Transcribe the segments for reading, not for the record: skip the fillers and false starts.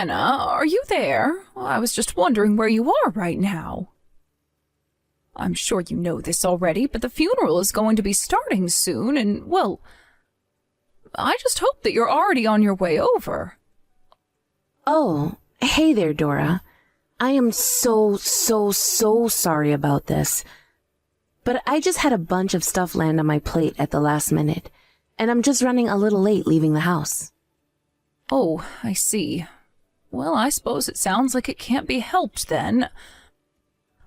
Anna, are you there? I was just wondering where you are right now. I'm sure you know this already, but the funeral is going to be starting soon, and, well, I just hope that you're already on your way over. Oh, hey there, Dora. I am so sorry about this. But I just had a bunch of stuff land on my plate at the last minute, and I'm just running a little late leaving the house. Oh, I see. Well, I suppose it sounds like it can't be helped then.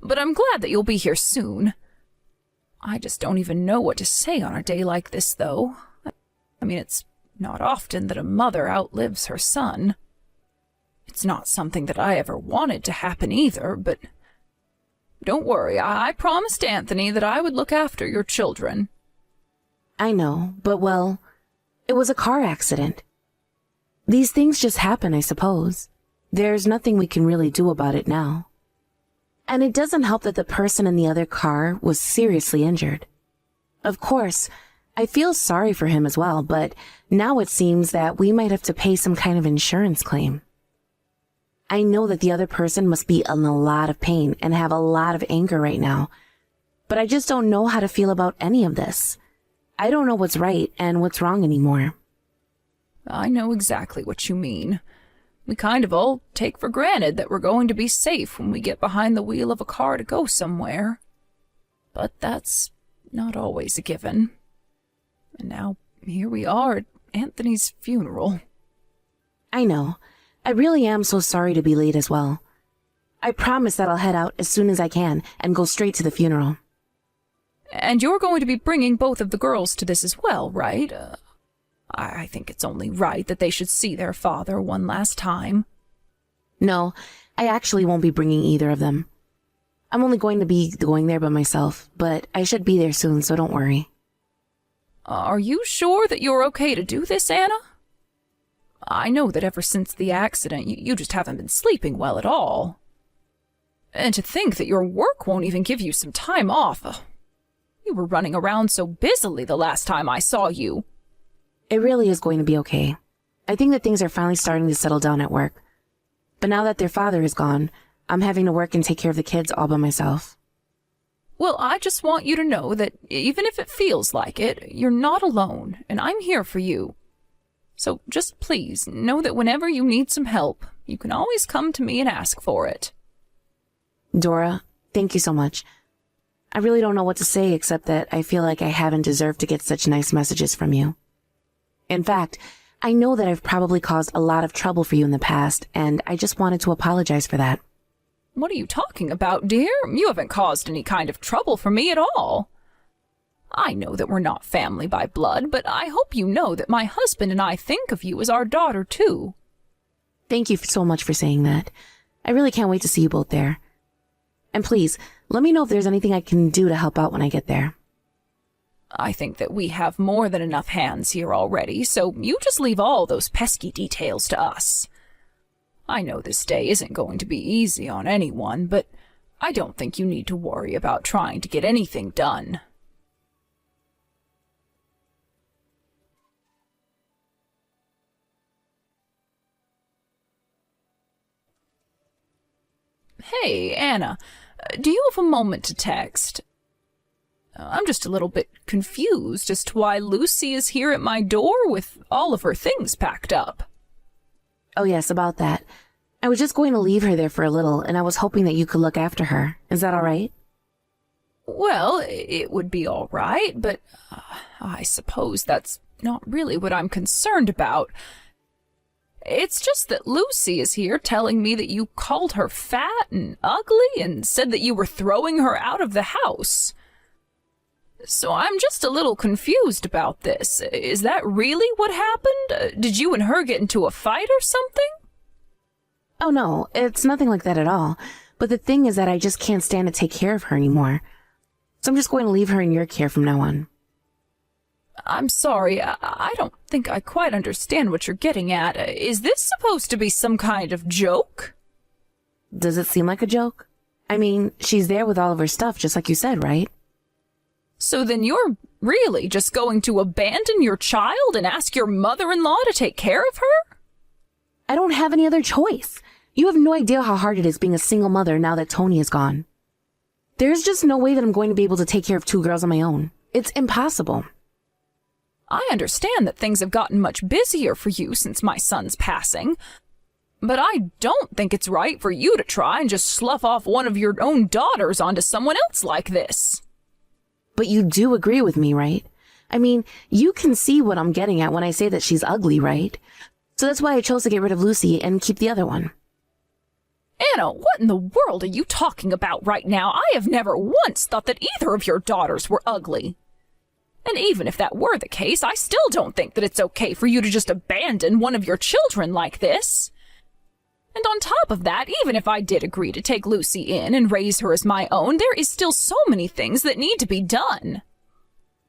But I'm glad that you'll be here soon. I just don't even know what to say on a day like this, though. I mean, it's not often that a mother outlives her son. It's not something that I ever wanted to happen either, but don't worry, I promised Anthony that I would look after your children. I know, but well, it was a car accident. These things just happen, I suppose. There's nothing we can really do about it now. And it doesn't help that the person in the other car was seriously injured. Of course, I feel sorry for him as well, but now it seems that we might have to pay some kind of insurance claim. I know that the other person must be in a lot of pain and have a lot of anger right now, but I just don't know how to feel about any of this. I don't know what's right and what's wrong anymore. I know exactly what you mean. We kind of all take for granted that we're going to be safe when we get behind the wheel of a car to go somewhere. But that's not always a given. And now here we are at Anthony's funeral. I know. I really am so sorry to be late as well. I promise that I'll head out as soon as I can and go straight to the funeral. And you're going to be bringing both of the girls to this as well, right? I think it's only right that they should see their father one last time. No, I actually won't be bringing either of them. I'm only going to be going there by myself, but I should be there soon, so don't worry. Are you sure that you're okay to do this, Anna? I know that ever since the accident, you just haven't been sleeping well at all. And to think that your work won't even give you some time off. You were running around so busily the last time I saw you. It really is going to be okay. I think that things are finally starting to settle down at work. But now that their father is gone, I'm having to work and take care of the kids all by myself. Well, I just want you to know that even if it feels like it, you're not alone, and I'm here for you. So just please know that whenever you need some help, you can always come to me and ask for it. Dora, thank you so much. I really don't know what to say except that I feel like I haven't deserved to get such nice messages from you. In fact, I know that I've probably caused a lot of trouble for you in the past, and I just wanted to apologize for that. What are you talking about, dear? You haven't caused any kind of trouble for me at all. I know that we're not family by blood, but I hope you know that my husband and I think of you as our daughter, too. Thank you so much for saying that. I really can't wait to see you both there. And please, let me know if there's anything I can do to help out when I get there. I think that we have more than enough hands here already, so you just leave all those pesky details to us. I know this day isn't going to be easy on anyone, but I don't think you need to worry about trying to get anything done. Hey, Anna, do you have a moment to text? I'm just a little bit confused as to why Lucy is here at my door with all of her things packed up. Oh yes, about that. I was just going to leave her there for a little, and I was hoping that you could look after her. Is that all right? Well, it would be all right, but I suppose that's not really what I'm concerned about. It's just that Lucy is here telling me that you called her fat and ugly and said that you were throwing her out of the house. So I'm just a little confused about this. Is that really what happened? Did you and her get into a fight or something? Oh no, it's nothing like that at all. But the thing is that I just can't stand to take care of her anymore. So I'm just going to leave her in your care from now on. I'm sorry, I don't think I quite understand what you're getting at. Is this supposed to be some kind of joke? Does it seem like a joke? I mean, she's there with all of her stuff, just like you said, right? So then you're really just going to abandon your child and ask your mother-in-law to take care of her? I don't have any other choice. You have no idea how hard it is being a single mother now that Tony is gone. There's just no way that I'm going to be able to take care of 2 girls on my own. It's impossible. I understand that things have gotten much busier for you since my son's passing, but I don't think it's right for you to try and just slough off one of your own daughters onto someone else like this. But you do agree with me, right? I mean, you can see what I'm getting at when I say that she's ugly, right? So that's why I chose to get rid of Lucy and keep the other one. Anna, what in the world are you talking about right now? I have never once thought that either of your daughters were ugly. And even if that were the case, I still don't think that it's okay for you to just abandon one of your children like this. And on top of that, even if I did agree to take Lucy in and raise her as my own, there is still so many things that need to be done.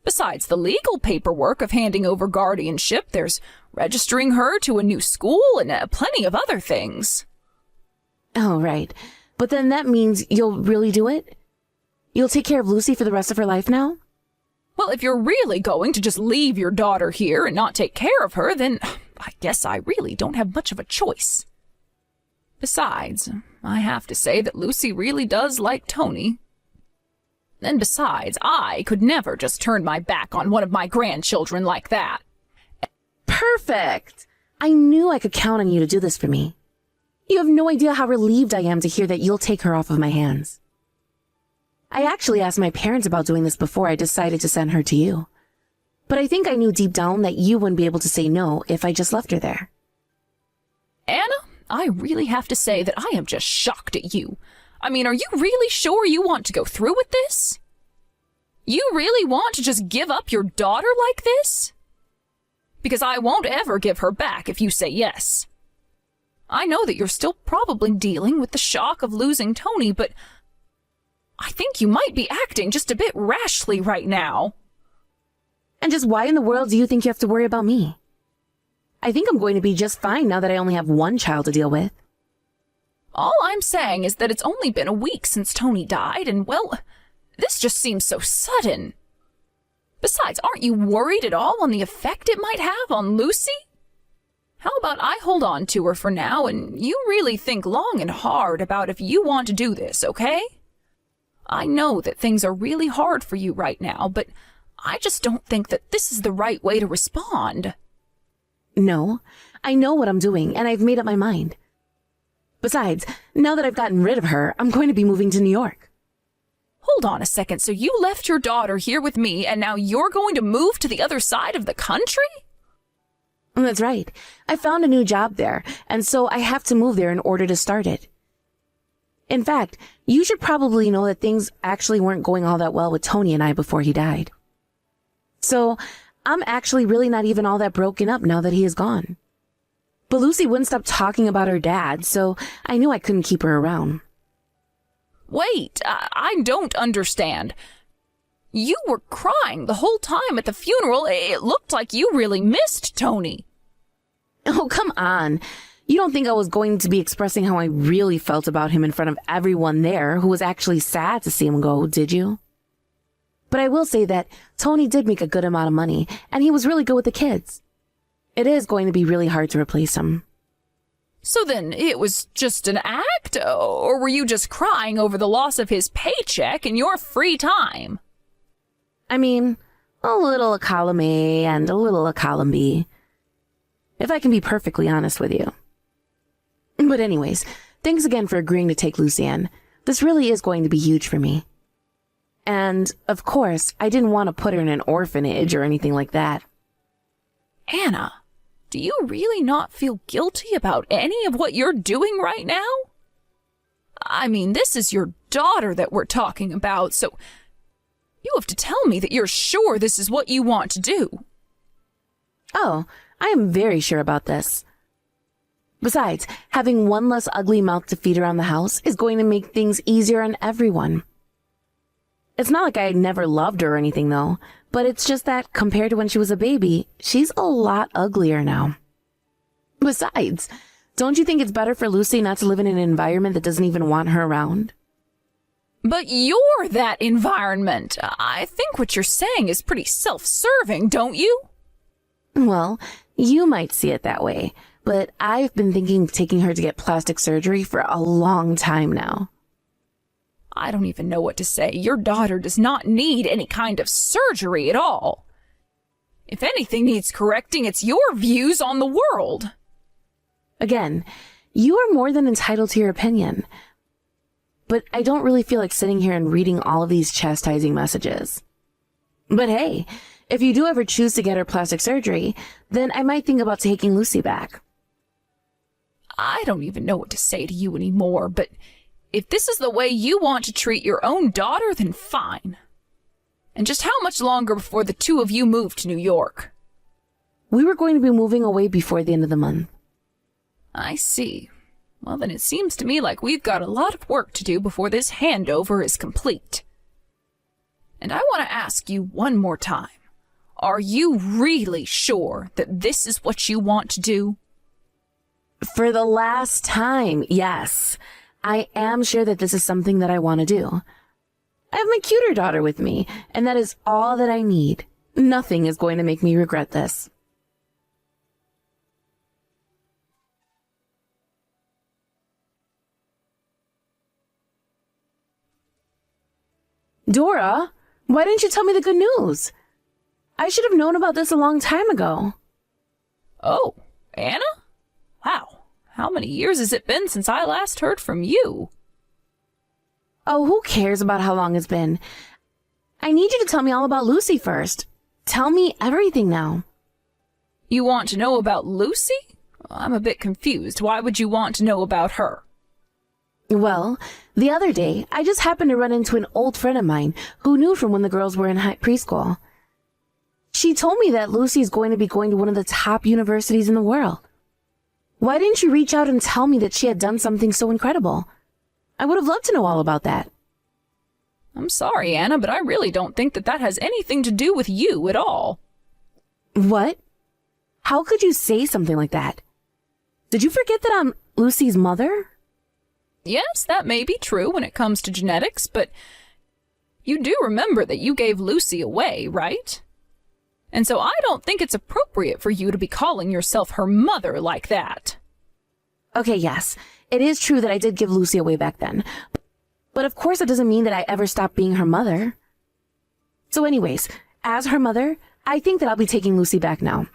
Besides the legal paperwork of handing over guardianship, there's registering her to a new school and plenty of other things. Oh, right. But then that means you'll really do it? You'll take care of Lucy for the rest of her life now? Well, if you're really going to just leave your daughter here and not take care of her, then I guess I really don't have much of a choice. Besides, I have to say that Lucy really does like Tony. And besides, I could never just turn my back on one of my grandchildren like that. Perfect! I knew I could count on you to do this for me. You have no idea how relieved I am to hear that you'll take her off of my hands. I actually asked my parents about doing this before I decided to send her to you. But I think I knew deep down that you wouldn't be able to say no if I just left her there. Anna, I really have to say that I am just shocked at you. I mean, are you really sure you want to go through with this? You really want to just give up your daughter like this? Because I won't ever give her back if you say yes. I know that you're still probably dealing with the shock of losing Tony, but I think you might be acting just a bit rashly right now. And just why in the world do you think you have to worry about me? I think I'm going to be just fine now that I only have one child to deal with. All I'm saying is that it's only been a week since Tony died, and, well, this just seems so sudden. Besides, aren't you worried at all on the effect it might have on Lucy? How about I hold on to her for now, and you really think long and hard about if you want to do this, okay? I know that things are really hard for you right now, but I just don't think that this is the right way to respond. No, I know what I'm doing, and I've made up my mind. Besides, now that I've gotten rid of her, I'm going to be moving to New York. Hold on a second, so you left your daughter here with me, and now you're going to move to the other side of the country? That's right. I found a new job there, and so I have to move there in order to start it. In fact, you should probably know that things actually weren't going all that well with Tony and I before he died. So, I'm actually really not even all that broken up now that he is gone. But Lucy wouldn't stop talking about her dad, so I knew I couldn't keep her around. Wait, I don't understand. You were crying the whole time at the funeral. It looked like you really missed Tony. Oh, come on. You don't think I was going to be expressing how I really felt about him in front of everyone there who was actually sad to see him go, did you? But I will say that Tony did make a good amount of money, and he was really good with the kids. It is going to be really hard to replace him. So then it was just an act, or were you just crying over the loss of his paycheck in your free time? I mean, a little a column A and a little a column B, if I can be perfectly honest with you. But anyways, thanks again for agreeing to take Lucy in. This really is going to be huge for me. And, of course, I didn't want to put her in an orphanage or anything like that. Anna, do you really not feel guilty about any of what you're doing right now? I mean, this is your daughter that we're talking about, so you have to tell me that you're sure this is what you want to do. Oh, I am very sure about this. Besides, having one less ugly mouth to feed around the house is going to make things easier on everyone. It's not like I never loved her or anything, though, but it's just that, compared to when she was a baby, she's a lot uglier now. Besides, don't you think it's better for Lucy not to live in an environment that doesn't even want her around? But you're that environment. I think what you're saying is pretty self-serving, don't you? Well, you might see it that way, but I've been thinking of taking her to get plastic surgery for a long time now. I don't even know what to say. Your daughter does not need any kind of surgery at all. If anything needs correcting, it's your views on the world. Again, you are more than entitled to your opinion. But I don't really feel like sitting here and reading all of these chastising messages. But hey, if you do ever choose to get her plastic surgery, then I might think about taking Lucy back. I don't even know what to say to you anymore, but if this is the way you want to treat your own daughter, then fine. And just how much longer before the two of you move to New York? We were going to be moving away before the end of the month. I see. Well, then it seems to me like we've got a lot of work to do before this handover is complete. And I want to ask you one more time. Are you really sure that this is what you want to do? For the last time, yes. I am sure that this is something that I want to do. I have my cuter daughter with me, and that is all that I need. Nothing is going to make me regret this. Dora, why didn't you tell me the good news? I should have known about this a long time ago. Oh, Anna? Wow, how many years has it been since I last heard from you? Oh, who cares about how long it's been? I need you to tell me all about Lucy first. Tell me everything now. You want to know about Lucy? I'm a bit confused. Why would you want to know about her? Well, the other day, I just happened to run into an old friend of mine who knew from when the girls were in preschool. She told me that Lucy's going to be going to one of the top universities in the world. Why didn't you reach out and tell me that she had done something so incredible? I would have loved to know all about that. I'm sorry, Anna, but I really don't think that has anything to do with you at all. What? How could you say something like that? Did you forget that I'm Lucy's mother? Yes, that may be true when it comes to genetics, but you do remember that you gave Lucy away, right? And so I don't think it's appropriate for you to be calling yourself her mother like that. Okay, yes, it is true that I did give Lucy away back then. But of course it doesn't mean that I ever stopped being her mother. So anyways, as her mother, I think that I'll be taking Lucy back now.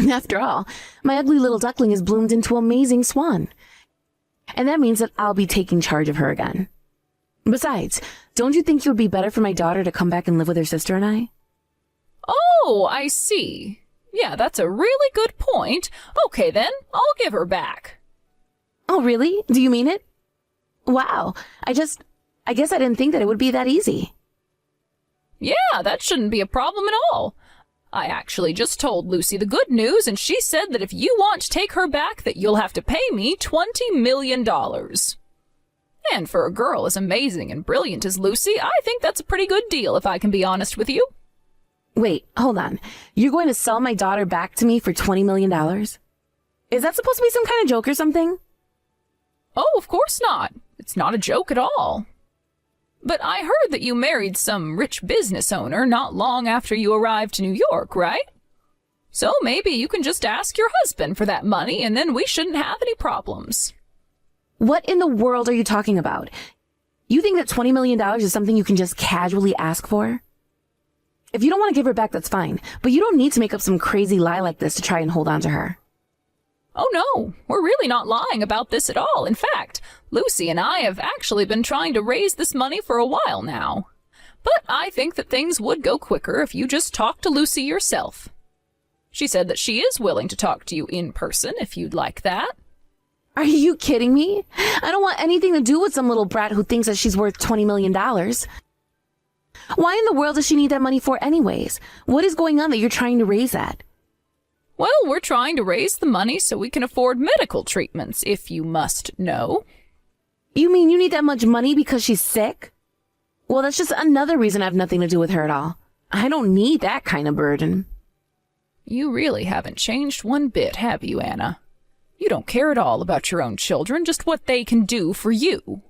After all, my ugly little duckling has bloomed into an amazing swan. And that means that I'll be taking charge of her again. Besides, don't you think it would be better for my daughter to come back and live with her sister and I? Oh, I see. Yeah, that's a really good point. Okay then, I'll give her back. Oh, really? Do you mean it? Wow, I guess I didn't think that it would be that easy. Yeah, that shouldn't be a problem at all. I actually just told Lucy the good news, and she said that if you want to take her back, that you'll have to pay me $20 million. And for a girl as amazing and brilliant as Lucy, I think that's a pretty good deal, if I can be honest with you. Wait, hold on. You're going to sell my daughter back to me for $20 million? Is that supposed to be some kind of joke or something? Oh, of course not. It's not a joke at all. But I heard that you married some rich business owner not long after you arrived to New York, right? So maybe you can just ask your husband for that money, and then we shouldn't have any problems. What in the world are you talking about? You think that $20 million is something you can just casually ask for? If you don't want to give her back, that's fine. But you don't need to make up some crazy lie like this to try and hold on to her. Oh no, we're really not lying about this at all. In fact, Lucy and I have actually been trying to raise this money for a while now. But I think that things would go quicker if you just talk to Lucy yourself. She said that she is willing to talk to you in person if you'd like that. Are you kidding me? I don't want anything to do with some little brat who thinks that she's worth $20 million. Why in the world does she need that money for anyways? What is going on that you're trying to raise at? Well, we're trying to raise the money so we can afford medical treatments, if you must know. You mean you need that much money because she's sick? Well, that's just another reason I have nothing to do with her at all. I don't need that kind of burden. You really haven't changed one bit, have you, Anna? You don't care at all about your own children, just what they can do for you.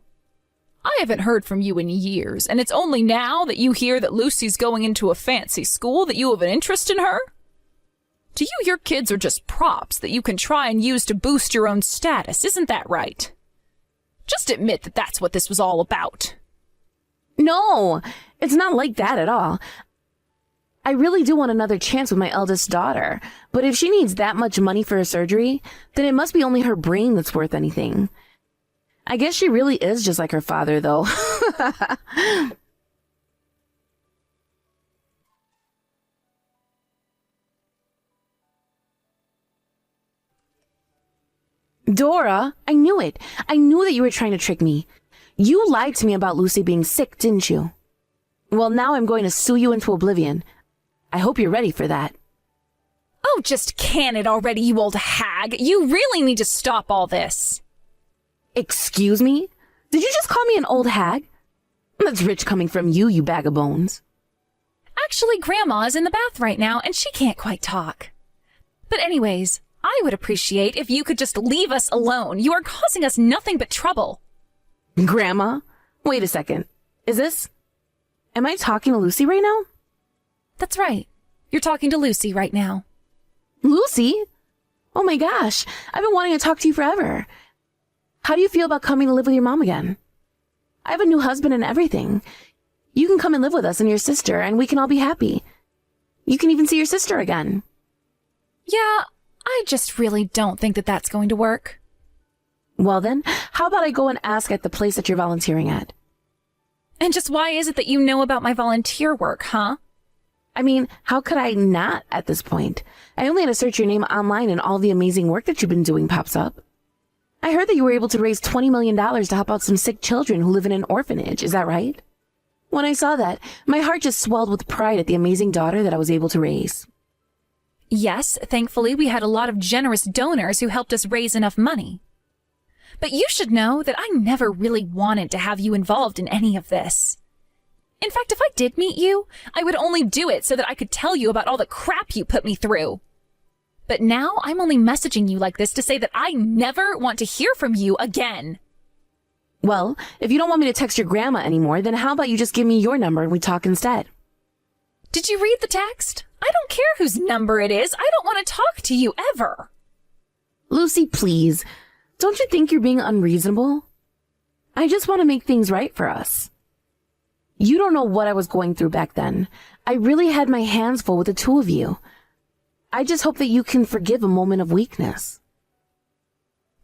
I haven't heard from you in years, and it's only now that you hear that Lucy's going into a fancy school that you have an interest in her? To you, your kids are just props that you can try and use to boost your own status, isn't that right? Just admit that that's what this was all about. No, it's not like that at all. I really do want another chance with my eldest daughter, but if she needs that much money for her surgery, then it must be only her brain that's worth anything. I guess she really is just like her father, though. Dora, I knew it. I knew that you were trying to trick me. You lied to me about Lucy being sick, didn't you? Well, now I'm going to sue you into oblivion. I hope you're ready for that. Oh, just can it already, you old hag. You really need to stop all this. Excuse me? Did you just call me an old hag? That's rich coming from you, you bag of bones. Actually, Grandma is in the bath right now, and she can't quite talk. But anyways, I would appreciate if you could just leave us alone. You are causing us nothing but trouble. Grandma? Wait a second. Am I talking to Lucy right now? That's right. You're talking to Lucy right now. Lucy? Oh my gosh, I've been wanting to talk to you forever. How do you feel about coming to live with your mom again? I have a new husband and everything. You can come and live with us and your sister, and we can all be happy. You can even see your sister again. Yeah, I just really don't think that that's going to work. Well then, how about I go and ask at the place that you're volunteering at? And just why is it that you know about my volunteer work, huh? I mean, how could I not at this point? I only had to search your name online and all the amazing work that you've been doing pops up. I heard that you were able to raise $20 million to help out some sick children who live in an orphanage. Is that right? When I saw that, my heart just swelled with pride at the amazing daughter that I was able to raise. Yes, thankfully we had a lot of generous donors who helped us raise enough money. But you should know that I never really wanted to have you involved in any of this. In fact, if I did meet you, I would only do it so that I could tell you about all the crap you put me through. But now I'm only messaging you like this to say that I never want to hear from you again. Well, if you don't want me to text your grandma anymore, then how about you just give me your number and we talk instead? Did you read the text? I don't care whose number it is. I don't want to talk to you ever. Lucy, please. Don't you think you're being unreasonable? I just want to make things right for us. You don't know what I was going through back then. I really had my hands full with the two of you. I just hope that you can forgive a moment of weakness.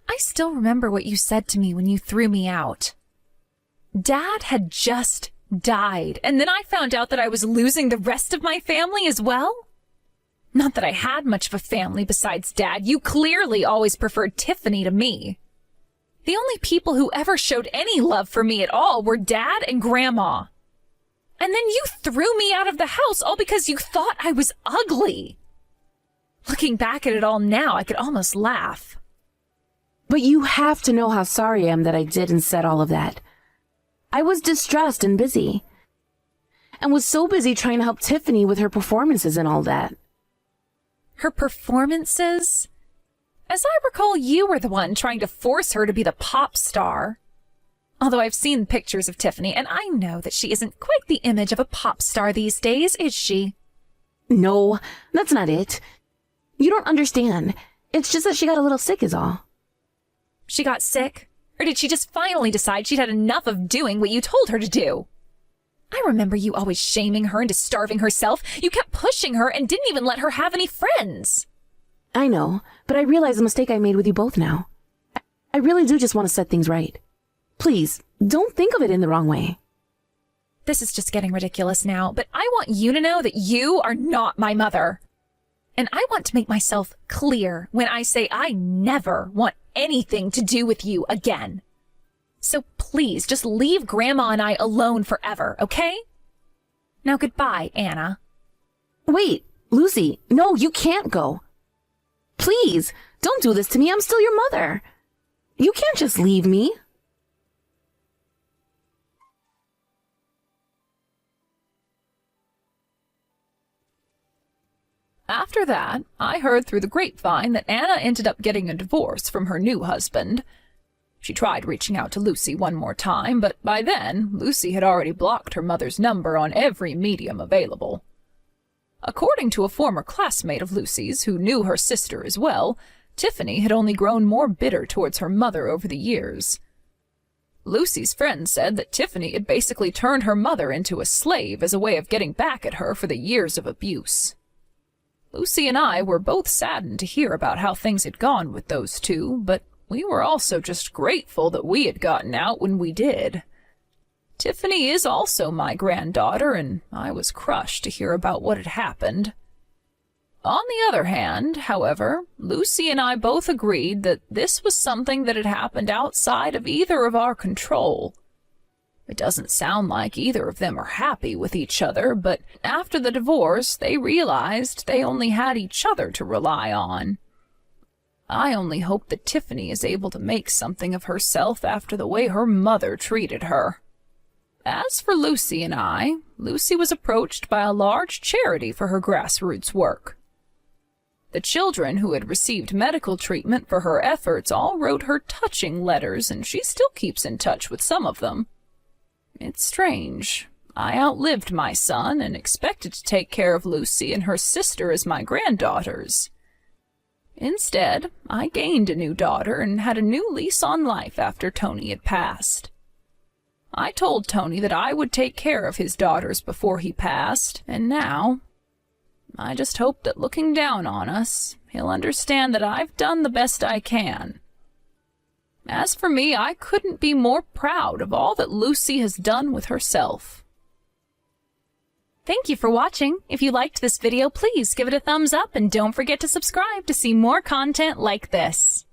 I still remember what you said to me when you threw me out. Dad had just died, and then I found out that I was losing the rest of my family as well. Not that I had much of a family besides Dad. You clearly always preferred Tiffany to me. The only people who ever showed any love for me at all were Dad and Grandma. And then you threw me out of the house all because you thought I was ugly. Looking back at it all now, I could almost laugh. But you have to know how sorry I am that I did and said all of that. I was distressed and busy. And was so busy trying to help Tiffany with her performances and all that. Her performances? As I recall, you were the one trying to force her to be the pop star. Although I've seen pictures of Tiffany, and I know that she isn't quite the image of a pop star these days, is she? No, that's not it. You don't understand. It's just that she got a little sick is all. She got sick? Or did she just finally decide she'd had enough of doing what you told her to do? I remember you always shaming her into starving herself. You kept pushing her and didn't even let her have any friends. I know, but I realize the mistake I made with you both now. I really do just want to set things right. Please, don't think of it in the wrong way. This is just getting ridiculous now, but I want you to know that you are not my mother. And I want to make myself clear when I say I never want anything to do with you again. So please, just leave Grandma and I alone forever, okay? Now goodbye, Anna. Wait, Lucy, no, you can't go. Please, don't do this to me. I'm still your mother. You can't just leave me. After that, I heard through the grapevine that Anna ended up getting a divorce from her new husband. She tried reaching out to Lucy one more time, but by then, Lucy had already blocked her mother's number on every medium available. According to a former classmate of Lucy's who knew her sister as well, Tiffany had only grown more bitter towards her mother over the years. Lucy's friends said that Tiffany had basically turned her mother into a slave as a way of getting back at her for the years of abuse. Lucy and I were both saddened to hear about how things had gone with those two, but we were also just grateful that we had gotten out when we did. Tiffany is also my granddaughter, and I was crushed to hear about what had happened. On the other hand, however, Lucy and I both agreed that this was something that had happened outside of either of our control. It doesn't sound like either of them are happy with each other, but after the divorce, they realized they only had each other to rely on. I only hope that Tiffany is able to make something of herself after the way her mother treated her. As for Lucy and I, Lucy was approached by a large charity for her grassroots work. The children who had received medical treatment for her efforts all wrote her touching letters, and she still keeps in touch with some of them. It's strange. I outlived my son and expected to take care of Lucy and her sister as my granddaughters. Instead, I gained a new daughter and had a new lease on life after Tony had passed. I told Tony that I would take care of his daughters before he passed, and now I just hope that looking down on us, he'll understand that I've done the best I can. As for me, I couldn't be more proud of all that Lucy has done with herself. Thank you for watching. If you liked this video, please give it a thumbs up and don't forget to subscribe to see more content like this.